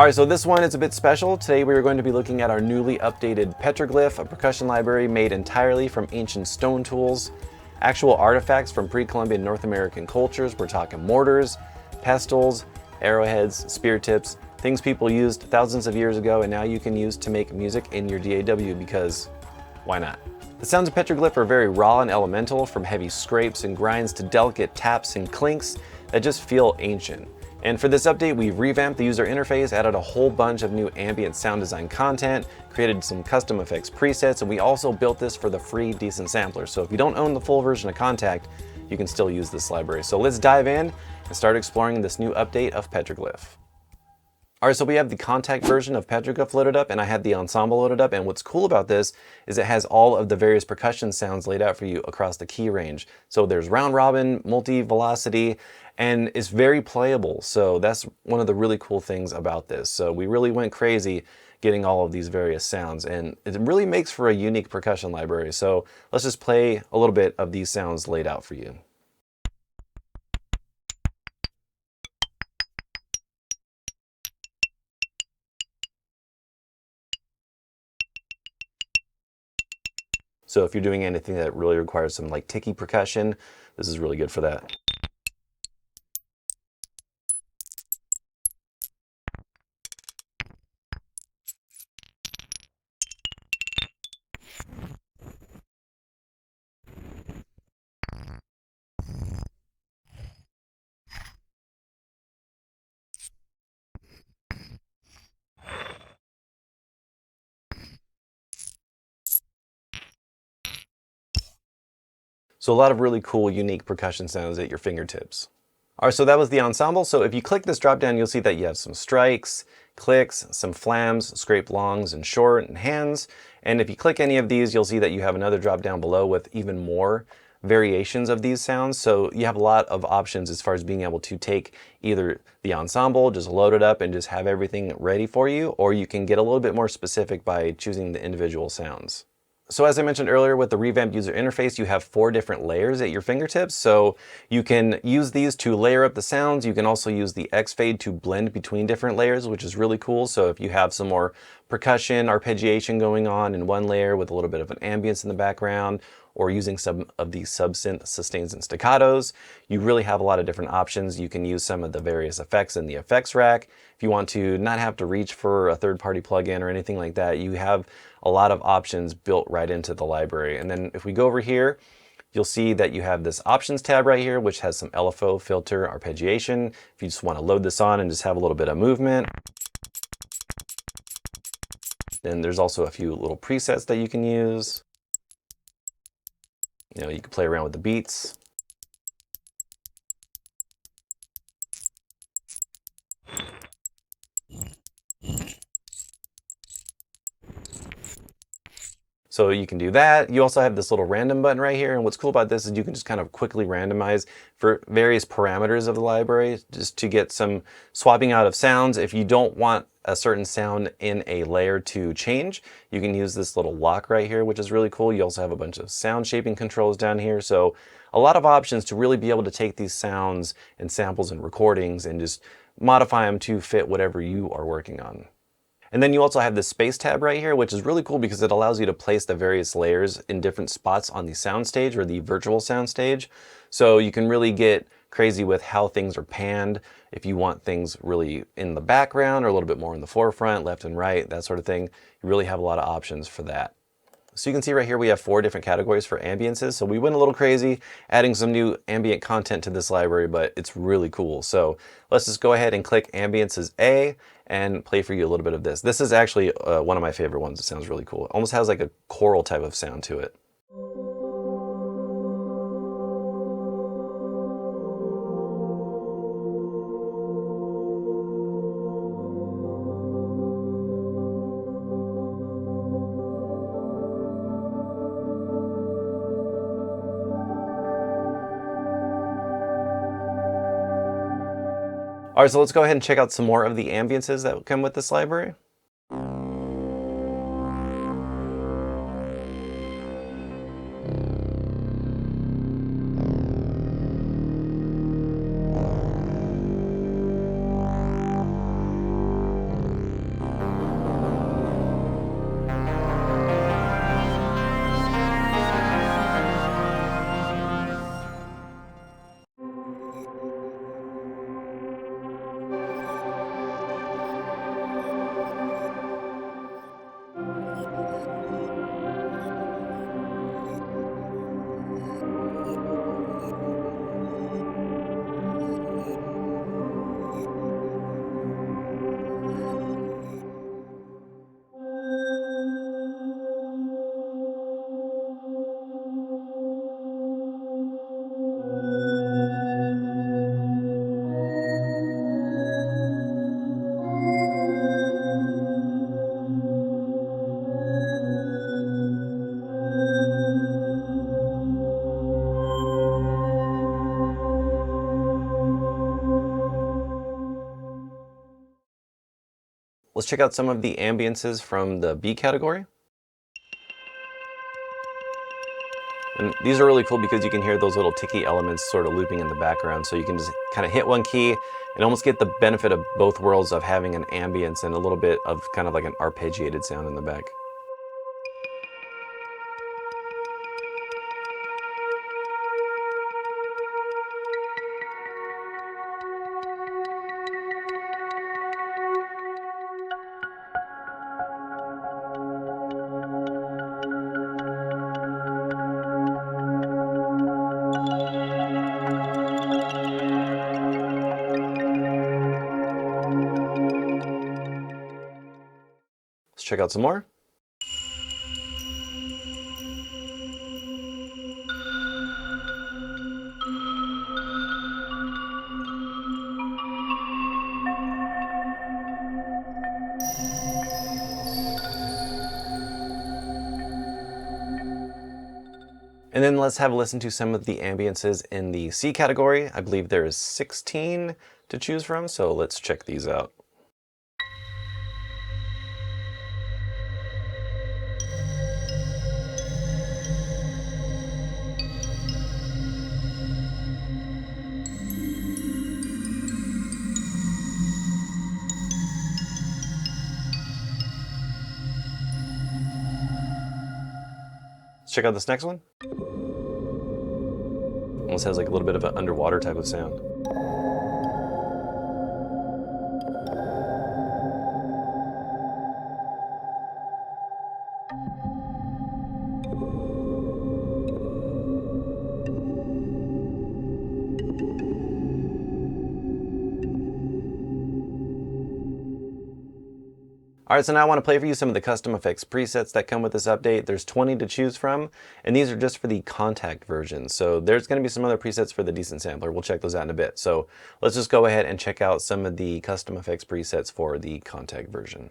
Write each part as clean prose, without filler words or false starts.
Alright, so this one is a bit special. Today we are going to be looking at our newly updated Petroglyph, a percussion library made entirely from ancient stone tools, actual artifacts from pre-Columbian North American cultures. We're talking mortars, pestles, arrowheads, spear tips, things people used thousands of years ago and now you can use to make music in your DAW because why not? The sounds of Petroglyph are very raw and elemental, from heavy scrapes and grinds to delicate taps and clinks that just feel ancient. And for this update, we've revamped the user interface, added a whole bunch of new ambient sound design content, created some custom effects presets, and we also built this for the free Decent Sampler. So if you don't own the full version of Contact, you can still use this library. So let's dive in and start exploring this new update of Petroglyph. Alright, so we have the Contact version of Petroglyph loaded up, and I had the Ensemble loaded up, and what's cool about this is it has all of the various percussion sounds laid out for you across the key range. So there's round robin, multi-velocity, and it's very playable. So that's one of the really cool things about this. So we really went crazy getting all of these various sounds, and it really makes for a unique percussion library. So let's just play a little bit of these sounds laid out for you. So if you're doing anything that really requires some like ticky percussion, this is really good for that. So a lot of really cool, unique percussion sounds at your fingertips. Alright, so that was the Ensemble. So if you click this drop down, you'll see that you have some strikes, clicks, some flams, scrape longs and short, and hands. And if you click any of these, you'll see that you have another drop down below with even more variations of these sounds. So you have a lot of options as far as being able to take either the Ensemble, just load it up and just have everything ready for you, or you can get a little bit more specific by choosing the individual sounds. So as I mentioned earlier, with the revamped user interface, you have 4 different layers at your fingertips. So you can use these to layer up the sounds. You can also use the X-Fade to blend between different layers, which is really cool. So if you have some more percussion, arpeggiation going on in one layer with a little bit of an ambience in the background, or using some of these sub-synth sustains and staccatos, you really have a lot of different options. You can use some of the various effects in the effects rack. If you want to not have to reach for a third-party plugin or anything like that, you have a lot of options built right into the library. And then if we go over here, you'll see that you have this options tab right here, which has some LFO, filter, arpeggiation. If you just want to load this on and just have a little bit of movement. Then there's also a few little presets that you can use. You know, you can play around with the beats. So you can do that. You also have this little random button right here. And what's cool about this is you can just kind of quickly randomize for various parameters of the library just to get some swapping out of sounds. If you don't want a certain sound in a layer to change, you can use this little lock right here, which is really cool. You also have a bunch of sound shaping controls down here. So a lot of options to really be able to take these sounds and samples and recordings and just modify them to fit whatever you are working on. And then you also have the space tab right here, which is really cool because it allows you to place the various layers in different spots on the soundstage or the virtual soundstage. So you can really get crazy with how things are panned. If you want things really in the background or a little bit more in the forefront, left and right, that sort of thing, you really have a lot of options for that. So you can see right here we have 4 different categories for ambiences. So we went a little crazy adding some new ambient content to this library, but it's really cool. So let's just go ahead and click Ambiences A and play for you a little bit of this. This is actually one of my favorite ones. It sounds really cool. It almost has like a choral type of sound to it. All right, so let's go ahead and check out some more of the ambiences that come with this library. Let's check out some of the ambiences from the B category. And these are really cool because you can hear those little ticky elements sort of looping in the background. So you can just kind of hit one key and almost get the benefit of both worlds of having an ambience and a little bit of kind of like an arpeggiated sound in the back. Let's check out some more. And then let's have a listen to some of the ambiences in the C category. I believe there is 16 to choose from, so let's check these out. Let's check out this next one. Almost has like a little bit of an underwater type of sound. Alright, so now I want to play for you some of the custom effects presets that come with this update. There's 20 to choose from, and these are just for the Contact version. So there's going to be some other presets for the Decent Sampler. We'll check those out in a bit. So let's just go ahead and check out some of the custom effects presets for the Contact version.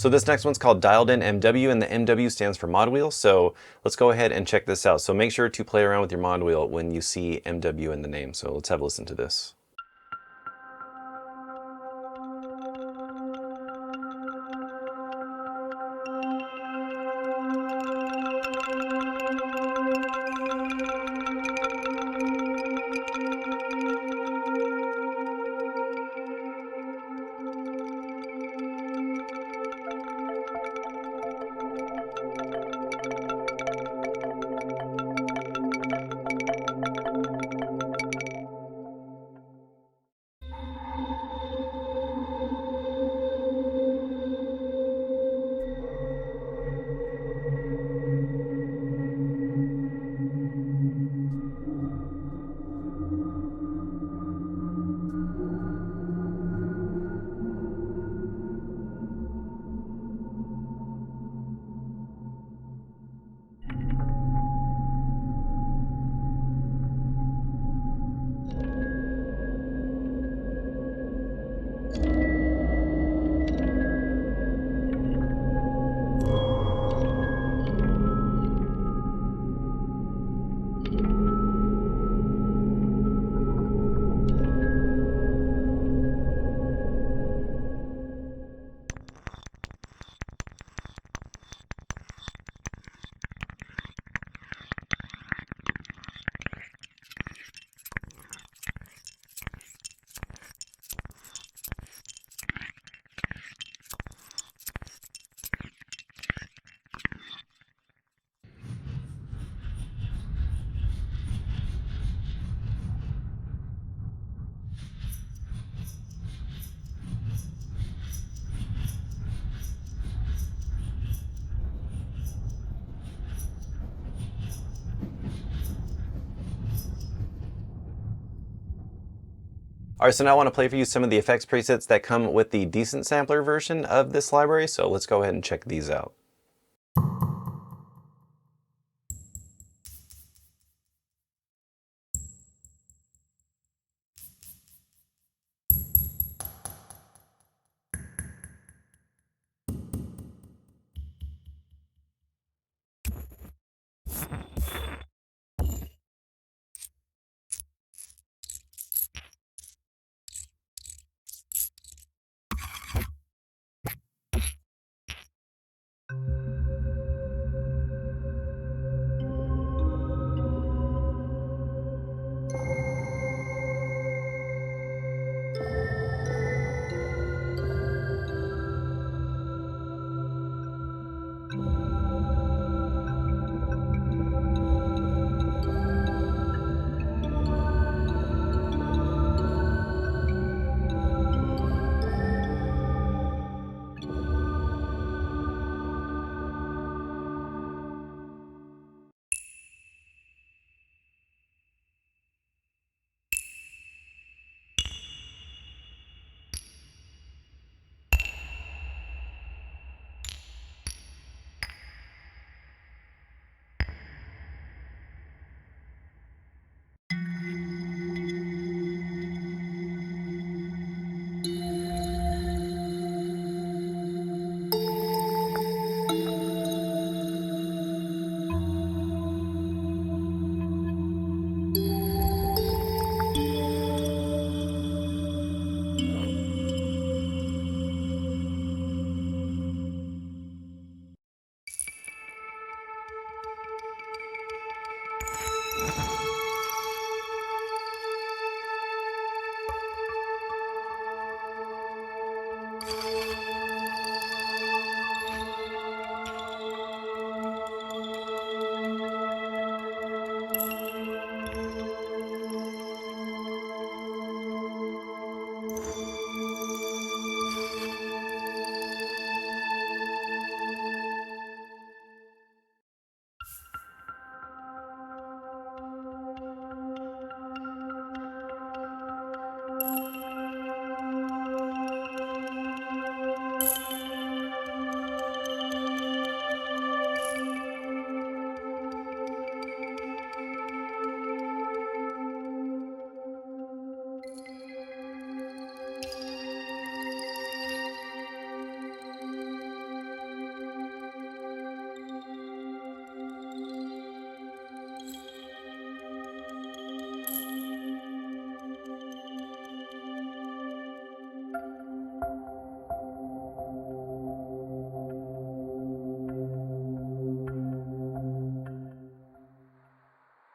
So this next one's called Dialed In MW, and the MW stands for mod wheel. So let's go ahead and check this out. So make sure to play around with your mod wheel when you see MW in the name. So let's have a listen to this. All right, so now I want to play for you some of the effects presets that come with the decent sampler version of this library, so let's go ahead and check these out.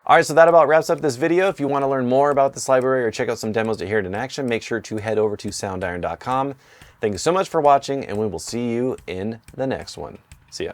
All right, so that about wraps up this video. If you want to learn more about this library or check out some demos to hear it in action, make sure to head over to soundiron.com. Thank you so much for watching, and we will see you in the next one. See ya.